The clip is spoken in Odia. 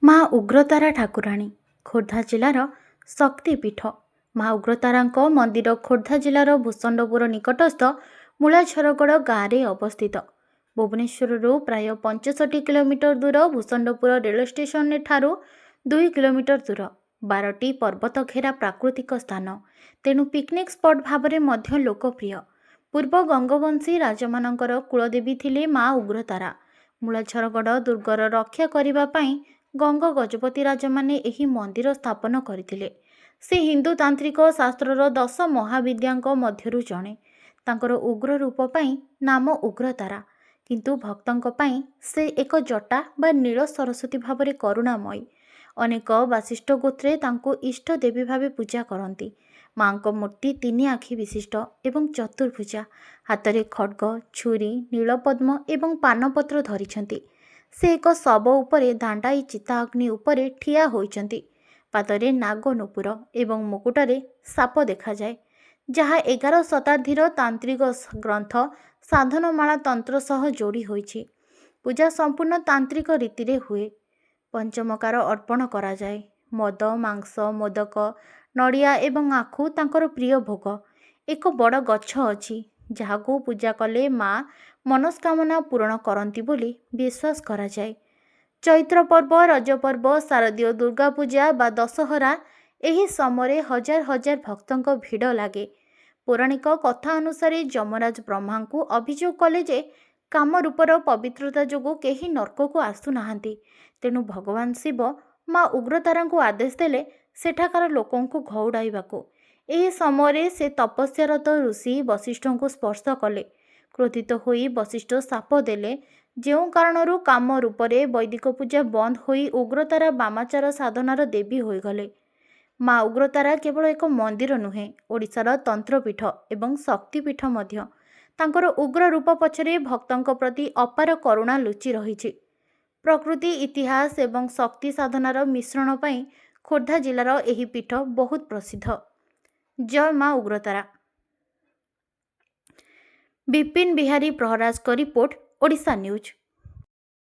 ମା ଉଗ୍ରତାରା ଠାକୁରାଣୀ ଖୋର୍ଦ୍ଧା ଜିଲ୍ଲାର ଶକ୍ତିପୀଠ। ମା ଉଗ୍ରତାରାଙ୍କ ମନ୍ଦିର ଖୋର୍ଦ୍ଧା ଜିଲ୍ଲାର ଭୂଷଣ୍ଡପୁର ନିକଟସ୍ଥ ମୂଳାଝରଗଡ଼ ଗାଁରେ ଅବସ୍ଥିତ। ଭୁବନେଶ୍ୱରରୁ ପ୍ରାୟ 65 କିଲୋମିଟର ଦୂର ଭୂଷଣ୍ଡପୁର ରେଳ ଷ୍ଟେସନ ଠାରୁ 2 କିଲୋମିଟର ଦୂର। 12ଟି ପର୍ବତ ଘେରା ପ୍ରାକୃତିକ ସ୍ଥାନ, ତେଣୁ ପିକନିକ୍ ସ୍ପଟ୍ ଭାବରେ ମଧ୍ୟ ଲୋକପ୍ରିୟ। ପୂର୍ବ ଗଙ୍ଗବଂଶୀ ରାଜାମାନଙ୍କର କୁଳଦେବୀ ଥିଲେ ମା ଉଗ୍ରତାରା। ମୂଳାଝରଗଡ଼ ଦୁର୍ଗର ରକ୍ଷା କରିବା ପାଇଁ ଗଙ୍ଗ ଗଜପତି ରାଜାମାନେ ଏହି ମନ୍ଦିର ସ୍ଥାପନ କରିଥିଲେ। ସେ ହିନ୍ଦୁ ତାନ୍ତ୍ରିକ ଶାସ୍ତ୍ରର 10 ମହାବିଦ୍ୟାଙ୍କ ମଧ୍ୟରୁ ଜଣେ। ତାଙ୍କର ଉଗ୍ର ରୂପ ପାଇଁ ନାମ ଉଗ୍ରତାରା, କିନ୍ତୁ ଭକ୍ତଙ୍କ ପାଇଁ ସେ ଏକ ଜଟା ବା ନୀଳ ସରସ୍ୱତୀ ଭାବରେ କରୁଣାମୟୀ। ଅନେକ ବାସିଷ୍ଠ ଗୋତ୍ରେ ତାଙ୍କୁ ଇଷ୍ଟ ଦେବୀ ଭାବେ ପୂଜା କରନ୍ତି। ମାଙ୍କ ମୂର୍ତ୍ତି 3 ଆଖି ବିଶିଷ୍ଟ ଏବଂ ଚତୁର୍ଭୁଜା। ହାତରେ ଖଡ୍ଗ, ଛୁରୀ, ନୀଳପଦ୍ମ ଏବଂ ପାନପତ୍ର ଧରିଛନ୍ତି। ସେ ଏକ ଶବ ଉପରେ ଦାଣ୍ଡାଇ ଚିତା ଅଗ୍ନି ଉପରେ ଠିଆ ହୋଇଛନ୍ତି। ପାଦରେ ନାଗ ନୂପୁର ଏବଂ ମୁକୁଟରେ ସାପ ଦେଖାଯାଏ, ଯାହା 11 ଶତାବ୍ଦୀର ତାନ୍ତ୍ରିକ ଗ୍ରନ୍ଥ ସାଧନମାଳା ତନ୍ତ୍ର ସହ ଯୋଡ଼ି ହୋଇଛି। ପୂଜା ସମ୍ପୂର୍ଣ୍ଣ ତାନ୍ତ୍ରିକ ରୀତିରେ ହୁଏ। ପଞ୍ଚମକାର ଅର୍ପଣ କରାଯାଏ। ମଦ, ମାଂସ, ମୋଦକ, ନଡ଼ିଆ ଏବଂ ଆଖୁ ତାଙ୍କର ପ୍ରିୟ ଭୋଗ। ଏକ ବଡ଼ ଗଛ ଅଛି, ଯାହାକୁ ପୂଜା କଲେ ମା ମନସ୍କାମନା ପୂରଣ କରନ୍ତି ବୋଲି ବିଶ୍ୱାସ କରାଯାଏ। ଚୈତ୍ର ପର୍ବ, ରଜ ପର୍ବ, ଶାରଦୀୟ ଦୁର୍ଗା ପୂଜା ବା ଦଶହରା ଏହି ସମୟରେ ହଜାର ହଜାର ଭକ୍ତଙ୍କ ଭିଡ଼ ଲାଗେ। ପୌରାଣିକ କଥା ଅନୁସାରେ ଯମରାଜ ବ୍ରହ୍ମାଙ୍କୁ ଅଭିଯୋଗ କଲେ ଯେ କାମରୂପର ପବିତ୍ରତା ଯୋଗୁଁ କେହି ନର୍କକୁ ଆସୁନାହାନ୍ତି। ତେଣୁ ଭଗବାନ ଶିବ ମା ଉଗ୍ରତାରାଙ୍କୁ ଆଦେଶ ଦେଲେ ସେଠାକାର ଲୋକଙ୍କୁ ଘଉଡ଼ାଇବାକୁ। ଏହି ସମୟରେ ସେ ତପସ୍ୟାରତ ଋଷି ବଶିଷ୍ଠଙ୍କୁ ସ୍ପର୍ଶ କଲେ। କ୍ରୋଧିତ ହୋଇ ବଶିଷ୍ଠ ଶାପ ଦେଲେ, ଯେଉଁ କାରଣରୁ କାମ ରୂପରେ ବୈଦିକ ପୂଜା ବନ୍ଦ ହୋଇ ଉଗ୍ରତାରା ବାମାଚାର ସାଧନାର ଦେବୀ ହୋଇଗଲେ। ମା ଉଗ୍ରତାରା କେବଳ ଏକ ମନ୍ଦିର ନୁହେଁ, ଓଡ଼ିଶାର ତନ୍ତ୍ରପୀଠ ଏବଂ ଶକ୍ତିପୀଠ ମଧ୍ୟ। ତାଙ୍କର ଉଗ୍ର ରୂପ ପଛରେ ଭକ୍ତଙ୍କ ପ୍ରତି ଅପାର କରୁଣା ଲୁଚି ରହିଛି। ପ୍ରକୃତି, ଇତିହାସ ଏବଂ ଶକ୍ତି ସାଧନାର ମିଶ୍ରଣ ପାଇଁ ଖୋର୍ଦ୍ଧା ଜିଲ୍ଲାର ଏହି ପୀଠ ବହୁତ ପ୍ରସିଦ୍ଧ। ଜୟ ମା ଉଗ୍ରତାରା। ବିପିନ ବିହାରୀ ପ୍ରହରାଜଙ୍କ ରିପୋର୍ଟ, ଓଡ଼ିଶା ନ୍ୟୁଜ୍।